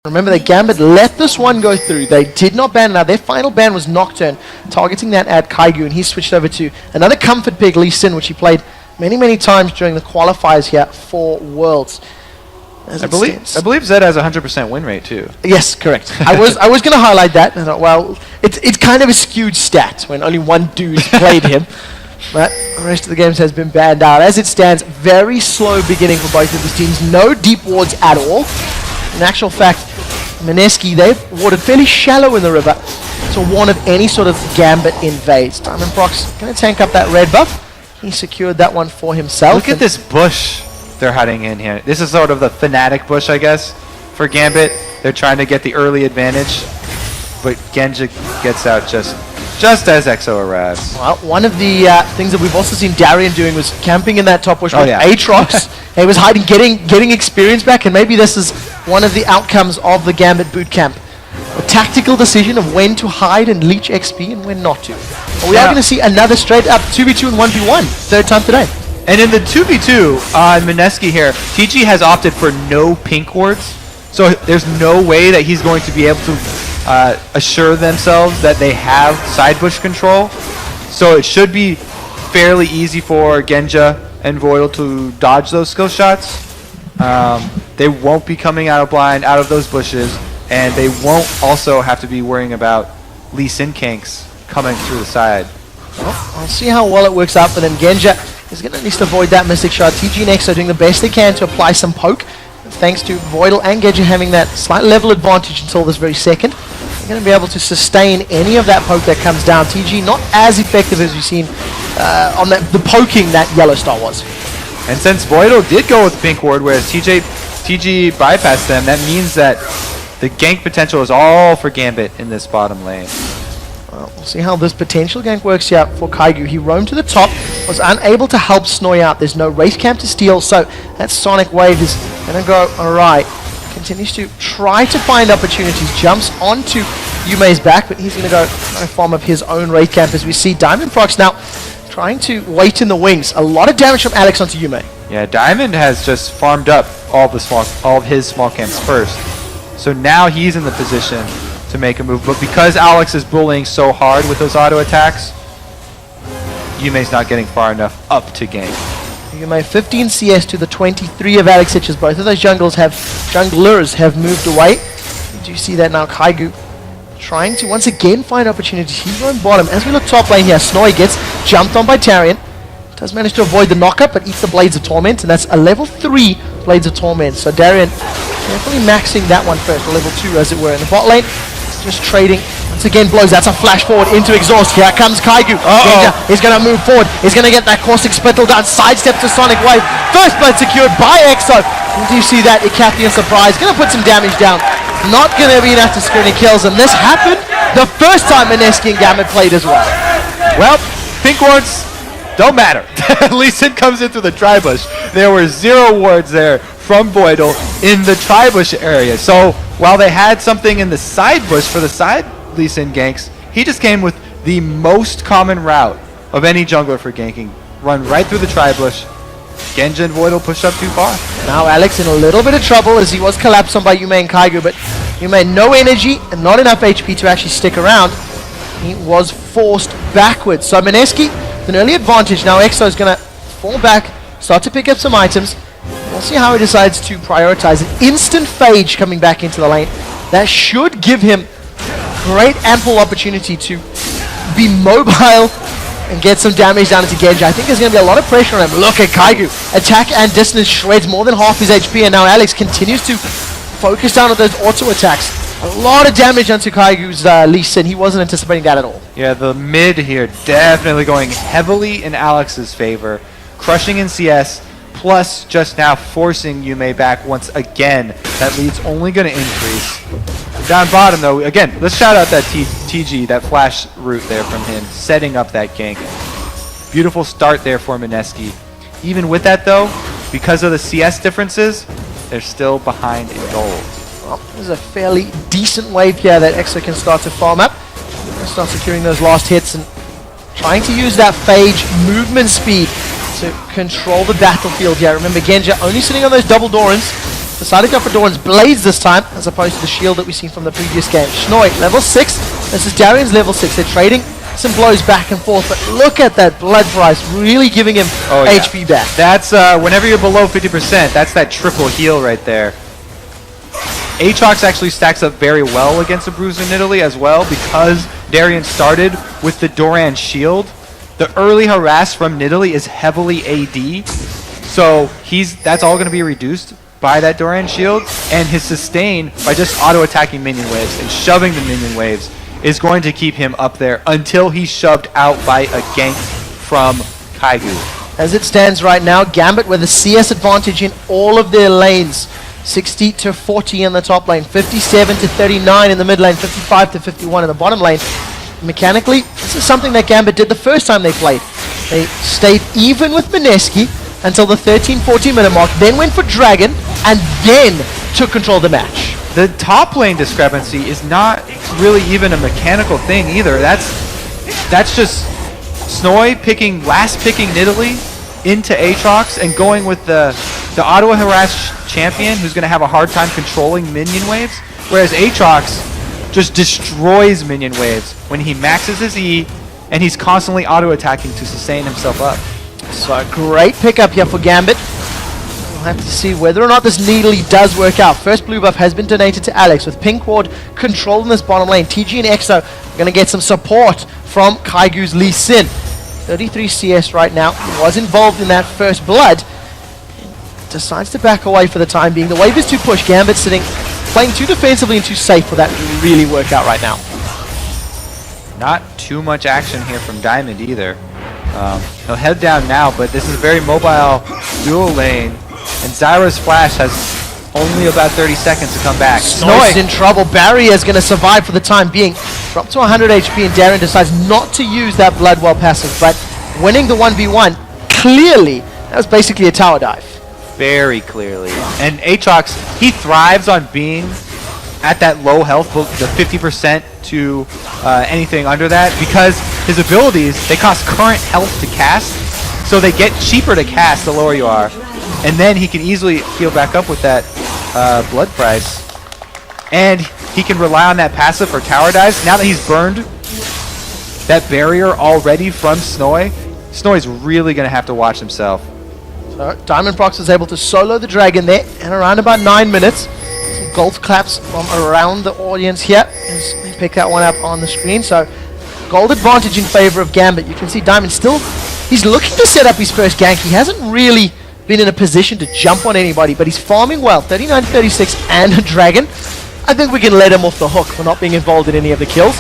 Remember that Gambit let this one go through. They did not ban it out. Their final ban was Nocturne, targeting that at Kaigu, and he switched over to another comfort pick, Lee Sin, which he played many times during the qualifiers here for Worlds. I believe Zed has a 100% win rate too. Yes, correct. I was going to highlight that. I thought, well, it's kind of a skewed stat when only one dude played him. But the rest of the games has been banned out. As it stands, very slow beginning for both of these teams. No deep wards at all. In actual fact, Mineski, they've watered fairly shallow in the river to warn of any sort of Gambit invades. Diamond Prox going to tank up that red buff. He secured that one for himself. Look at this bush they're hiding in here. This is sort of the Fnatic bush, I guess, for Gambit. They're trying to get the early advantage, but Genja gets out just as EXO arrives. Well, one of the things that we've also seen Darian doing was camping in that top bush with Aatrox. He was hiding, getting experience back, and maybe this is one of the outcomes of the Gambit bootcamp. A tactical decision of when to hide and leech XP and when not to. But we are going to see another straight up 2v2 and 1v1, third time today. And in the 2v2 on Mineski here, TG has opted for no pink wards, so there's no way that he's going to be able to assure themselves that they have side bush control. So it should be fairly easy for Genja and Voidal to dodge those skill shots. They won't be coming out of blind out of those bushes, and they won't also have to be worrying about Lee Sin Kanks coming through the side. Well, I'll see how well it works out for them. Genja is going to at least avoid that Mystic Shard. TG and EXO doing the best they can to apply some poke, thanks to Voidal and Genja having that slight level advantage until this very second. They're going to be able to sustain any of that poke that comes down. TG not as effective as we've seen on the poking that Yellow Star was. And since Voidal did go with Pink Ward, whereas TG bypassed them, that means that the gank potential is all for Gambit in this bottom lane. Well, we'll see how this potential gank works here for Kaigu. He roamed to the top, was unable to help Snoy out. There's no Wraith Camp to steal, so that Sonic Wave is going to go alright. Continues to try to find opportunities, jumps onto Yumei's back, but he's going to go farm up his own Wraith Camp as we see Diamond Prox now trying to wait in the wings. A lot of damage from Alex onto Yumei. Yeah, Diamond has just farmed up all of his small camps first. So now he's in the position to make a move, but because Alex is bullying so hard with those auto attacks, Yumei's not getting far enough up to gank. Yumei 15 CS to the 23 of Alex Hitches. Both of those junglers have moved away. You do see that now. Kaigu trying to once again find opportunities. He's on bottom. As we look top lane here, Snowy gets jumped on by Tarian. Does manage to avoid the knockup, but eats the Blades of Torment, and that's a level 3 Blades of Torment. So Darian definitely maxing that one first, or level 2 as it were. In the bot lane, just trading. Once again, blows. That's a flash forward into Exhaust. Here comes Kaigu. Genja is going to move forward. He's going to get that Caustic Spittle down. Sidestep to Sonic Wave. First blood secured by EXO. And do you see that? Icathian Surprise. Going to put some damage down. Not going to be enough to screen any kills. And this happened the first time Mineski and Gambit played as well. Well, pink wards don't matter. Lee Sin comes into the tri-bush. There were 0 wards there from Voidal in the tri-bush area. So while they had something in the side bush for the side Lee Sin ganks, he just came with the most common route of any jungler for ganking. Run right through the tri-bush. Genja and Voidal push up too far. Now Alex in a little bit of trouble as he was collapsed on by Yumei and Kaigu, but Yumei no energy and not enough HP to actually stick around. He was forced backwards. So Mineski with an early advantage. Now EXO is going to fall back, start to pick up some items. We'll see how he decides to prioritize an instant phage coming back into the lane. That should give him great ample opportunity to be mobile and get some damage down into Genja. I think there's going to be a lot of pressure on him. Look at Kaigu. Attack and distance shreds more than half his HP, and now Alex continues to focus down on those auto attacks. A lot of damage onto Kaigu's Lee Sin. He wasn't anticipating that at all. Yeah, the mid here definitely going heavily in Alex's favor. Crushing in CS, plus just now forcing Yumei back once again. That lead's only going to increase. Down bottom though, again, let's shout out that TG, that flash route there from him, setting up that gank. Beautiful start there for Mineski. Even with that though, because of the CS differences, they're still behind in gold. Well, there's a fairly decent wave here that EXO can start to farm up. Start securing those last hits and trying to use that phage movement speed to control the battlefield here. Remember, Genja only sitting on those double Dorans. decided to go for Doran's Blades this time, as opposed to the shield that we've seen from the previous game. Schnoy, level 6. This is Darian's level 6. They're trading some blows back and forth, but look at that blood price, really giving him HP back. That's, whenever you're below 50%, that's that triple heal right there. Aatrox actually stacks up very well against a Bruiser Nidalee as well, because Darian started with the Doran shield. The early harass from Nidalee is heavily AD, so that's all going to be reduced by that Doran shield, and his sustain by just auto-attacking minion waves and shoving the minion waves is going to keep him up there until he's shoved out by a gank from Kaigu. As it stands right now, Gambit with a CS advantage in all of their lanes. 60 to 40 in the top lane, 57 to 39 in the mid lane, 55 to 51 in the bottom lane. Mechanically, this is something that Gambit did the first time they played. They stayed even with Mineski until the 13-14 minute mark, then went for Dragon, and then took control of the match. The top lane discrepancy is not really even a mechanical thing either. That's just Snoy last picking Nidalee into Aatrox and going with the auto harass champion who's going to have a hard time controlling minion waves, whereas Aatrox just destroys minion waves when he maxes his E and he's constantly auto attacking to sustain himself up. So a great pickup here for Gambit. We'll have to see whether or not this Nidalee does work out. First blue buff has been donated to Alex, with Pink Ward controlling this bottom lane. TG and EXO are going to get some support from Kaigu's Lee Sin. 33 CS right now. He was involved in that first blood. Decides to back away for the time being. The wave is too push. Gambit playing too defensively and too safe for that to really work out right now. Not too much action here from Diamond either. He'll head down now, but this is a very mobile dual lane, and Zyra's flash has only about 30 seconds to come back. Snoy's in trouble. Barrier's going to survive for the time being. Dropped to 100 HP, and Darren decides not to use that Bloodwell passive, but winning the 1v1, clearly, that was basically a tower dive. Very clearly. And Aatrox, he thrives on being at that low health, the 50% to anything under that, because his abilities, they cost current health to cast, so they get cheaper to cast the lower you are, and then he can easily heal back up with that blood price, and he can rely on that passive for tower dives. Now that he's burned that barrier already from Snoy, Snoy's really going to have to watch himself. So Diamond Prox was able to solo the dragon there in around about 9 minutes. Some golf claps from around the audience here as they pick that one up on the screen. So gold advantage in favor of Gambit. You can see Diamond he's looking to set up his first gank. He hasn't really been in a position to jump on anybody, but he's farming well. 39-36 and a dragon. I think we can let him off the hook for not being involved in any of the kills.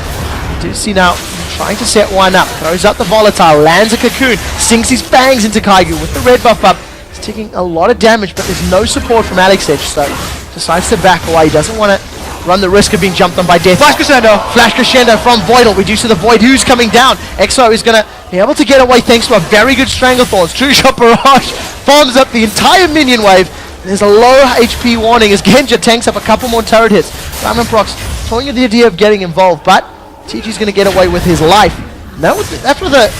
You do see now trying to set one up. Throws up the volatile, lands a cocoon, sinks his bangs into Kaigu with the red buff up. He's taking a lot of damage, but there's no support from Alex Edge, so decides to back away. He doesn't want to run the risk of being jumped on by Death. Flash Crescendo! Flash Crescendo from Voidal. We do see the Void who's coming down. EXO is going to be able to get away thanks to a very good Stranglethorns. True Shot Barrage farms up the entire minion wave. There's a low HP warning as Genja tanks up a couple more turret hits. Diamond Prox toying with the idea of getting involved, but TG's going to get away with his life. That's with a,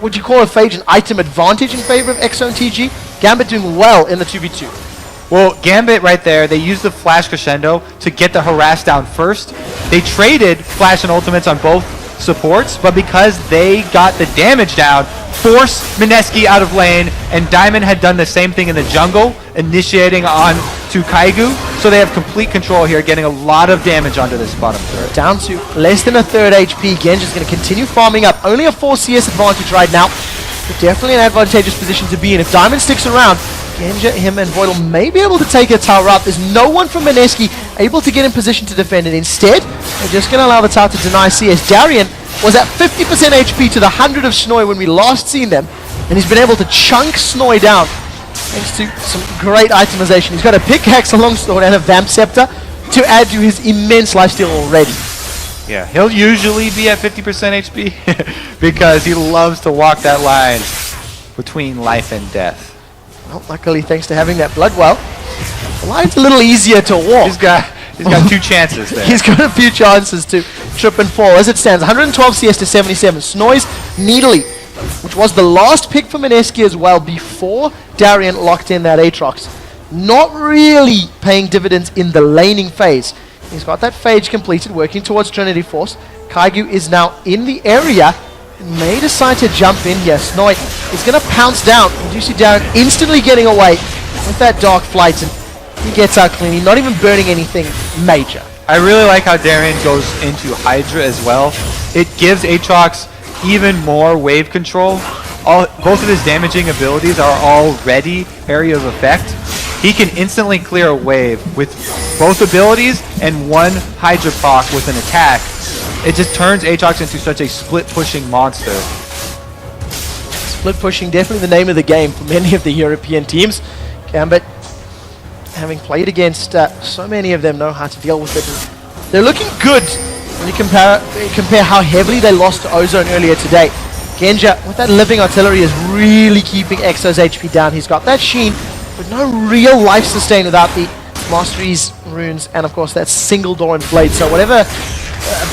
would you call it Phage, an item advantage in favor of EXO and TG? Gambit doing well in the 2v2. Well, Gambit right there, they used the Flash Crescendo to get the harass down first. They traded Flash and Ultimates on both supports, but because they got the damage down, forced Mineski out of lane, and Diamond had done the same thing in the jungle, initiating on to Kaigu, so they have complete control here, getting a lot of damage onto this bottom turret. Down to less than a third HP. Genja's going to continue farming up. Only a 4 CS advantage right now, but definitely an advantageous position to be in. If Diamond sticks around, Genja, him, and Voidal may be able to take a tower up. There's no one from Mineski able to get in position to defend it. Instead, they're just going to allow the tower to deny CS. Darian was at 50% HP to the 100 of Snoy when we last seen them, and he's been able to chunk Snoy down thanks to some great itemization. He's got a pickaxe, a longsword, and a Vamp Scepter to add to his immense lifesteal already. Yeah, he'll usually be at 50% HP because he loves to walk that line between life and death. Well, luckily, thanks to having that Bloodwell, the line's a little easier to walk. He's got 2 chances there. He's got a few chances to trip and fall. As it stands, 112 CS to 77. Snoy's Nidalee, which was the last pick for Mineski as well before Darian locked in that Aatrox. not really paying dividends in the laning phase. He's got that phase completed, working towards Trinity Force. Kaigu is now in the area. May decide to jump in here. Snoy is going to pounce down. You see Darren instantly getting away with that Dark Flight, and he gets out clean. He's not even burning anything major. I really like how Darien goes into Hydra as well. It gives Aatrox even more wave control. Both of his damaging abilities are already area of effect. He can instantly clear a wave with both abilities and one Hydra proc with an attack. It just turns Aatrox into such a split-pushing monster. Split pushing, definitely the name of the game for many of the European teams. Gambit, having played against so many of them, know how to deal with it. They're looking good when you compare how heavily they lost to Ozone earlier today. Genja, with that living artillery, is really keeping Exo's HP down. He's got that Sheen, but no real life sustain without the Masteries, runes, and of course that single door and blade. So whatever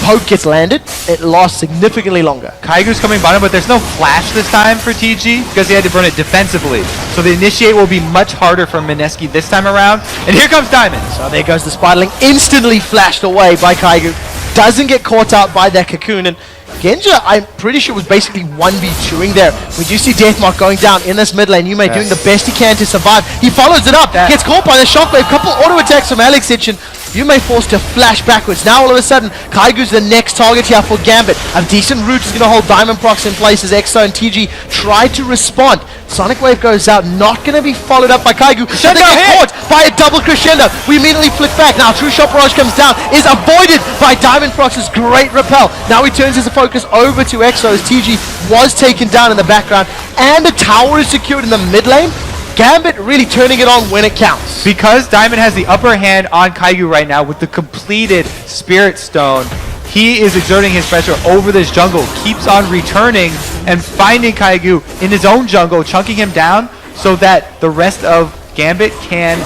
poke gets landed, it lasts significantly longer. Kaigu's coming bottom, but there's no flash this time for TG because he had to burn it defensively. So the initiate will be much harder for Mineski this time around. And here comes Diamond. So there goes the Spiderling, instantly flashed away by Kaigu. Doesn't get caught out by that Cocoon, and Genja, I'm pretty sure, was basically 1v2ing there. We do see Deathmark going down in this mid lane. Yume doing the best he can to survive. He follows it up, gets caught by the shockwave. Couple auto attacks from Alexic, and Yume forced to flash backwards. Now all of a sudden, Kaigu's the next target here for Gambit. A decent route is going to hold Diamond Procs in place as Exo and TG try to respond. Sonic Wave goes out, not going to be followed up by Kaigu. They get caught by a double crescendo. We immediately flick back. Now True Shot Barrage comes down, is avoided by Diamond Procs' great repel. Now he turns his focus over to Exo as TG was taken down in the background, and the tower is secured in the mid lane. Gambit really turning it on when it counts. Because Diamond has the upper hand on Kaigu right now with the completed Spirit Stone, he is exerting his pressure over this jungle, keeps on returning and finding Kaigu in his own jungle, chunking him down so that the rest of Gambit can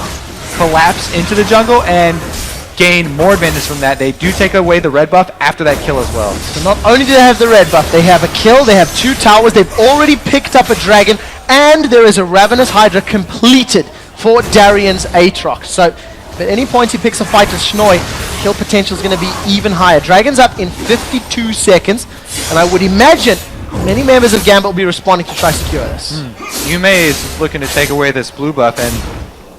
collapse into the jungle and gain more advantage from that. They do take away the red buff after that kill as well. So not only do they have the red buff, they have a kill, they have 2 towers, they've already picked up a dragon, and there is a Ravenous Hydra completed for Darian's Aatrox. So if at any point he picks a fight with Shnoy, kill potential is going to be even higher. Dragon's up in 52 seconds, and I would imagine many members of Gambit will be responding to try to secure this. Yume is looking to take away this blue buff, and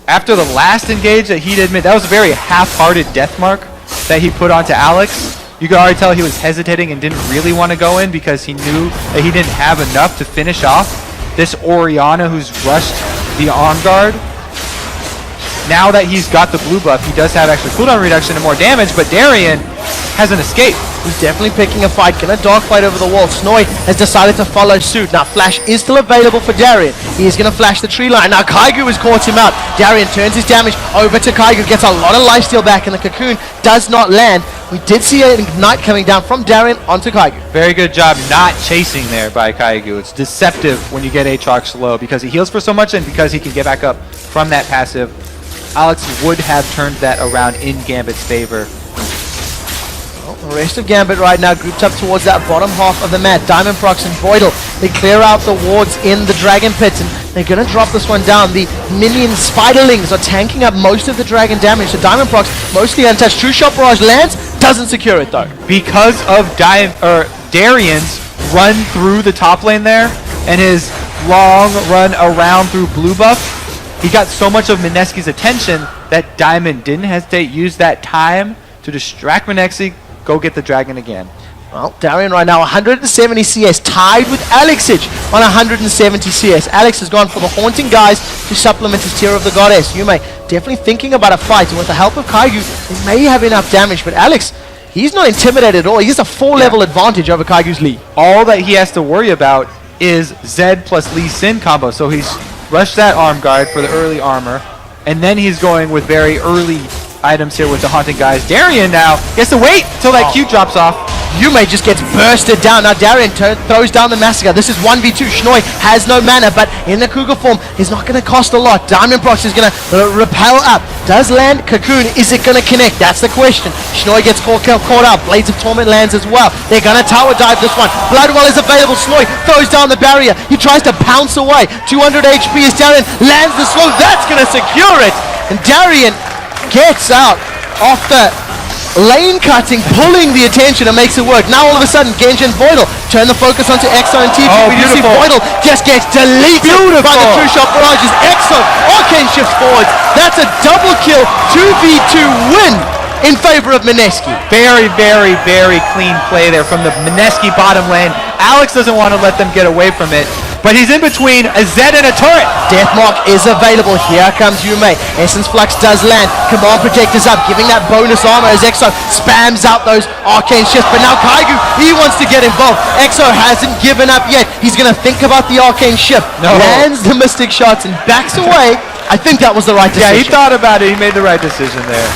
after the last engage that he did admit, that was a very half-hearted death mark that he put onto Alex. You could already tell he was hesitating and didn't really want to go in because he knew that he didn't have enough to finish off this Orianna who's rushed the arm guard. Now that he's got the blue buff, he does have extra cooldown reduction and more damage, but Darien has an escape. He's definitely picking a fight. Gonna dogfight over the wall. Snoy has decided to follow suit. Now Flash is still available for Darien. He is gonna flash the tree line. Now Kaigu has caught him out. Darien turns his damage over to Kaigu. Gets a lot of lifesteal back, and the Cocoon does not land. We did see an Ignite coming down from Darien onto Kaigu. Very good job not chasing there by Kaigu. It's deceptive when you get Aatrox low because he heals for so much and because he can get back up from that passive. Alex would have turned that around in Gambit's favor. The rest of Gambit right now grouped up towards that bottom half of the map. Diamond Procs and Voidal, they clear out the wards in the Dragon Pit, and they're going to drop this one down. The minion Spiderlings are tanking up most of the Dragon damage. The Diamond Procs mostly untouched. True Shot Barrage lands, doesn't secure it though. Because of Darian's run through the top lane there, and his long run around through blue buff, he got so much of Mineski's attention that Diamond didn't hesitate, used that time to distract Mineski, go get the dragon again. Well, Darien right now 170 CS, tied with Alexic on 170 CS. Alex has gone for the Haunting Guys to supplement his Tear of the Goddess. Yume definitely thinking about a fight, and with the help of Kaigu, they may have enough damage, but Alex, he's not intimidated at all. He has a 4-level advantage over Kaigu's Lee. All that he has to worry about is Zed plus Lee Sin combo, so he's rushed that arm guard for the early armor, and then he's going with very early items here with the Haunting Guys. Darien now gets to wait till that Q drops off. Yume just gets bursted down. Now Darien throws down the Massacre. This is 1v2. Schnoi has no mana, but in the Cougar form, he's not going to cost a lot. Diamond Prox is going to repel up. Does land Cocoon? Is it going to connect? That's the question. Schnoi gets caught out. Blades of Torment lands as well. They're going to tower dive this one. Bloodwell is available. Schnoi throws down the barrier. He tries to pounce away. 200 HP as Darien lands the slow. That's going to secure it. And Darien gets out off the lane cutting, pulling the attention and makes it work. Now all of a sudden, Genji and Voidal turn the focus onto Exo and TG. Oh, we do see Voidal just gets deleted by the true shot barrages. Exo, Arcane shifts forward. That's a double kill, 2v2 win in favor of Mineski. Very, very, very clean play there from the Mineski bottom lane. Alex doesn't want to let them get away from it, but he's in between a Zed and a turret. Deathmark is available. Here comes Yume. Essence Flux does land. Command Projector's up, giving that bonus armor as Exo spams out those arcane shifts. But now Kaigu, he wants to get involved. Exo hasn't given up yet. He's going to think about the arcane shift. No. Lands the Mystic shots and backs away. I think that was the right decision. Yeah, he thought about it. He made the right decision there.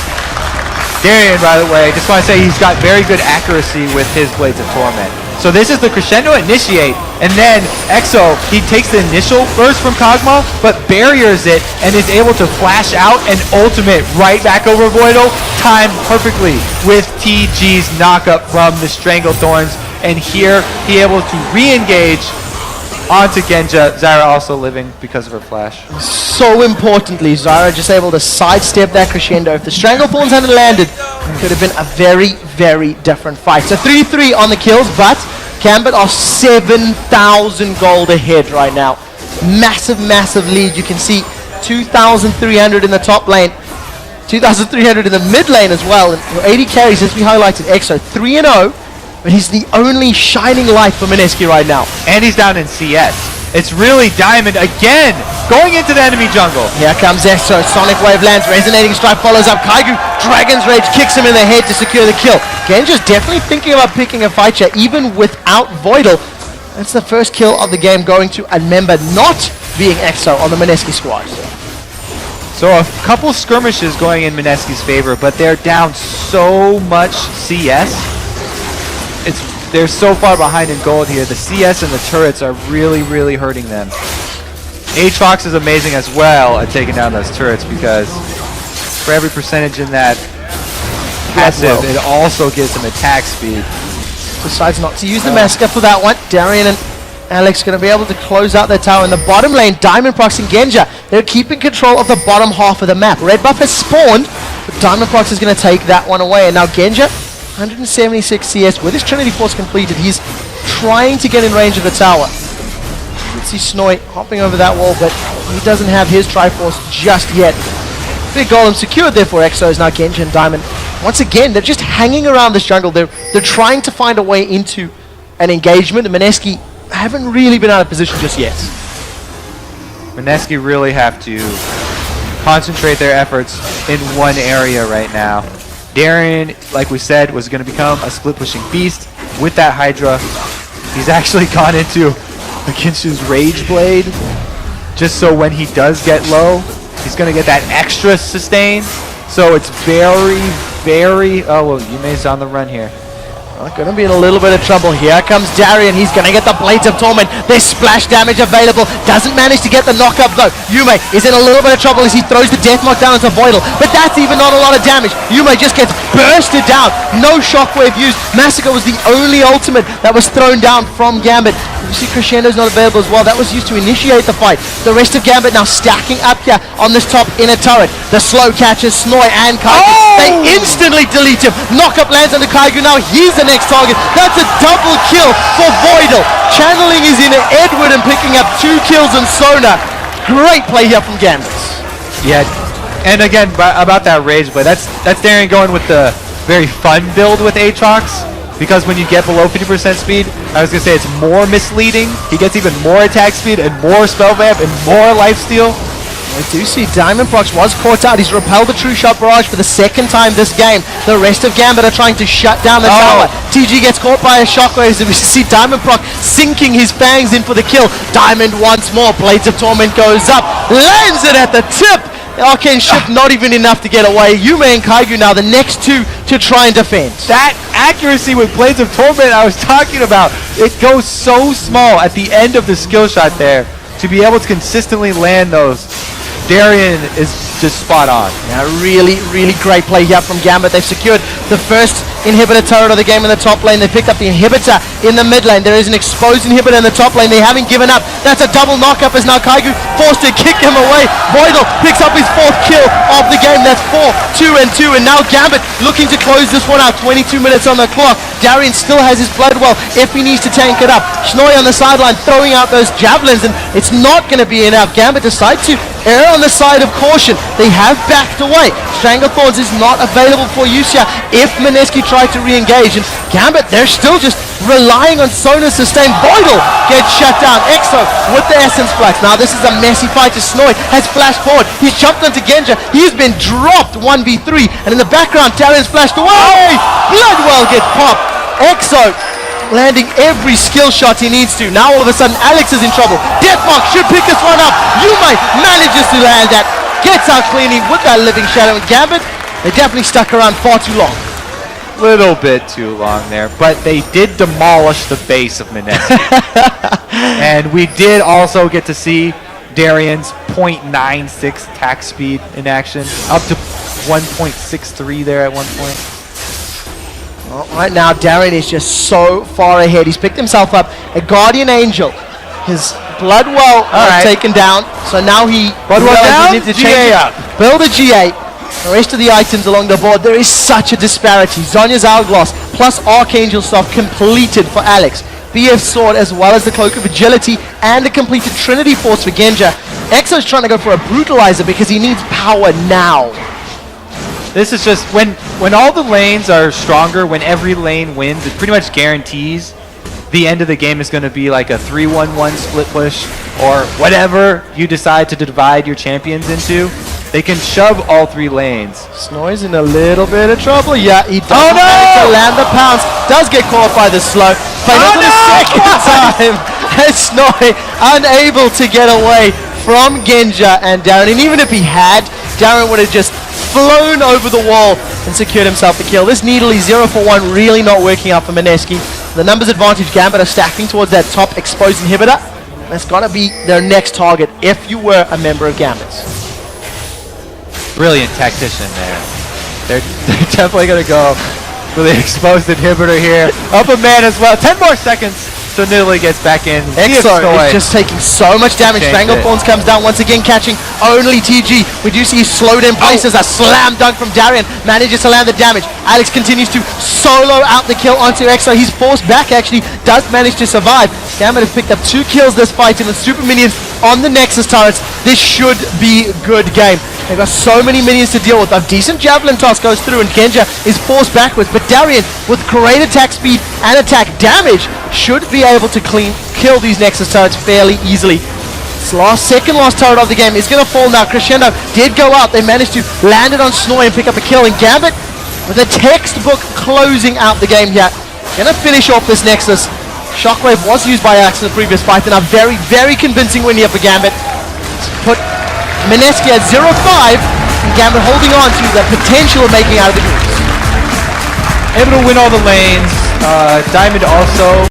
Darien, by the way, just want to say he's got very good accuracy with his Blades of Torment. So this is the crescendo initiate, and then Exo, he takes the initial burst from Kog'Maw, but barriers it and is able to flash out an ultimate right back over Voidal, timed perfectly with TG's knockup from the Stranglethorns, and here he able to re-engage onto Genja. Zyra also living because of her flash. So importantly, Zyra just able to sidestep that crescendo. If the Stranglethorns hadn't landed, it could have been a very, very different fight. So 3-3 on the kills, but Gambit are 7,000 gold ahead right now. Massive, massive lead. You can see 2,300 in the top lane, 2,300 in the mid lane as well. And 80 carries, as we highlighted, Exo 3-0. But he's the only shining light for Mineski right now. And he's down in CS. It's really Diamond again, going into the enemy jungle. Here comes Exo, Sonic Wave lands, Resonating Strike follows up, Kaigu, Dragon's Rage kicks him in the head to secure the kill. Genja's definitely thinking about picking a fight here, even without Voidal. That's the first kill of the game going to a member not being Exo on the Mineski squad. So a couple skirmishes going in Mineski's favor, but they're down so much CS. They're so far behind in gold here. The CS and the turrets are really, really hurting them. Aatrox is amazing as well at taking down those turrets, because for every percentage in that passive, it also gives them attack speed. Decides not to use the Massacre for that one. Darien and Alex going to be able to close out their tower. In the bottom lane, Diamond Prox and Genja, they're keeping control of the bottom half of the map. Red buff has spawned, but Diamond Prox is going to take that one away. And now Genja, 176 CS with his Trinity Force completed. He's trying to get in range of the tower. You can see Schnoi hopping over that wall, but he doesn't have his Triforce just yet. Big golem secured there for Exos. Now Genji and Diamond, once again, they're just hanging around this jungle. They're trying to find a way into an engagement. And Mineski haven't really been out of position just yet. Mineski really have to concentrate their efforts in one area right now. Darien, like we said, was going to become a split-pushing beast with that Hydra. He's actually gone into against his Rage Blade, just so when he does get low, he's going to get that extra sustain. So it's very, very... Oh, well, Yume's on the run here. Going to be in a little bit of trouble. Here comes Darien. He's going to get the Blades of Torment. There's splash damage available. Doesn't manage to get the knockup though. Yume is in a little bit of trouble as he throws the Deathmark down into Voidal. But that's even not a lot of damage. Yume just gets bursted down. No shockwave used. Massacre was the only ultimate that was thrown down from Gambit. You see Crescendo's not available as well. That was used to initiate the fight. The rest of Gambit now stacking up here on this top inner turret. The slow catches Schnoi and Kaigu. Oh! They instantly delete him. Knockup lands on the Kaigu. Now he's the next target. That's a double kill for Voidal. Channeling is in Edward and picking up 2 kills on Sona. Great play here from Gambit. Yeah, and again, about that Rage Blade, that's Darien going with the very fun build with Aatrox. Because when you get below 50% speed, I was going to say it's more misleading. He gets even more attack speed and more spell vamp and more lifesteal. We do see Diamond Prox was caught out. He's repelled the True Shot Barrage for the second time this game. The rest of Gambit are trying to shut down the tower. TG gets caught by a shockwave, and we see Diamond Prox sinking his fangs in for the kill. Diamond once more. Blades of Torment goes up. Lands it at the tip. The Arcane Shift not even enough to get away. Yume and Kaigu now the next 2 to try and defend. That accuracy with Blades of Torment I was talking about, it goes so small at the end of the skill shot there to be able to consistently land those. Darian is just spot on. Now, really, really great play here from Gambit. They've secured the first inhibitor turret of the game in the top lane. They picked up the inhibitor in the mid lane. There is an exposed inhibitor in the top lane. They haven't given up. That's a double knock-up as now Kaigu forced to kick him away. Boydell picks up his 4th kill of the game. That's 4, 2 and 2. And now Gambit looking to close this one out. 22 minutes on the clock. Darian still has his blood well if he needs to tank it up. Schnoy on the sideline throwing out those javelins, and it's not going to be enough. Gambit decides to err on the side of caution. They have backed away. Stranglethorns is not available for use here if Mineski tried to re-engage. And Gambit, they're still just relying on Sona sustain. Boydell gets shut down. Exo with the Essence Flux. Now this is a messy fight as Snoy has flashed forward. He's jumped onto Genja. He's been dropped 1v3. And in the background, Darian's flashed away. Bloodwell gets popped. Exo landing every skill shot he needs to. Now all of a sudden Alex is in trouble. Deathmark should pick this one up. Yumei manages to land that. Gets out cleanly with that living shadow. And Gambit, they definitely stuck around far too long. Little bit too long there, but they did demolish the base of Mineski. And we did also get to see Darian's 0.96 attack speed in action, up to 1.63 there at one point. Well, right now, Darian is just so far ahead. He's picked himself up a Guardian Angel. His Bloodwell taken down, so now he needs to change it. Build a G8. The rest of the items along the board, there is such a disparity. Zonya's Hourglass plus Archangel stuff completed for Alex. BF Sword as well as the Cloak of Agility and a completed Trinity Force for Genja. Exo's trying to go for a Brutalizer because he needs power now. This is just, when all the lanes are stronger, when every lane wins, it pretty much guarantees the end of the game is going to be like a 3-1-1 split push or whatever you decide to divide your champions into. They can shove all 3 lanes. Snoy's in a little bit of trouble. Yeah, he does manage to land the pounce. Does get caught by the slow. But not the second time. And Snoy unable to get away from Genja and Darren. And even if he had, Darren would have just flown over the wall and secured himself a kill. This needly 0 for 1 really not working out for Mineski. The numbers advantage Gambit are stacking towards that top exposed inhibitor. That's got to be their next target if you were a member of Gambit's. Brilliant tactician there. They're definitely going to go for the exposed inhibitor here. Up a man as well. 10 more seconds. So Nidalee gets back in. Exo is just taking so much damage. Stranglethorns comes down once again, catching only TG. We do see slowed in place as a slam dunk from Darian. Manages to land the damage. Alex continues to solo out the kill onto Exo. He's forced back actually. Does manage to survive. Gambit has picked up 2 kills this fight and with super minions on the Nexus turrets. This should be a good game. They've got so many minions to deal with. A decent javelin toss goes through and Genja is forced backwards. But Darian, with great attack speed and attack damage, should be able to kill these Nexus turrets fairly easily. This second last turret of the game is going to fall now. Crescendo did go out. They managed to land it on Snoy and pick up a kill. And Gambit, with a textbook closing out the game here, going to finish off this Nexus. Shockwave was used by Axe in the previous fight, and a very, very convincing win here for Gambit. Put Mineski at 0-5, and Gambit holding on to the potential of making out of the groups. Able to win all the lanes. Diamond also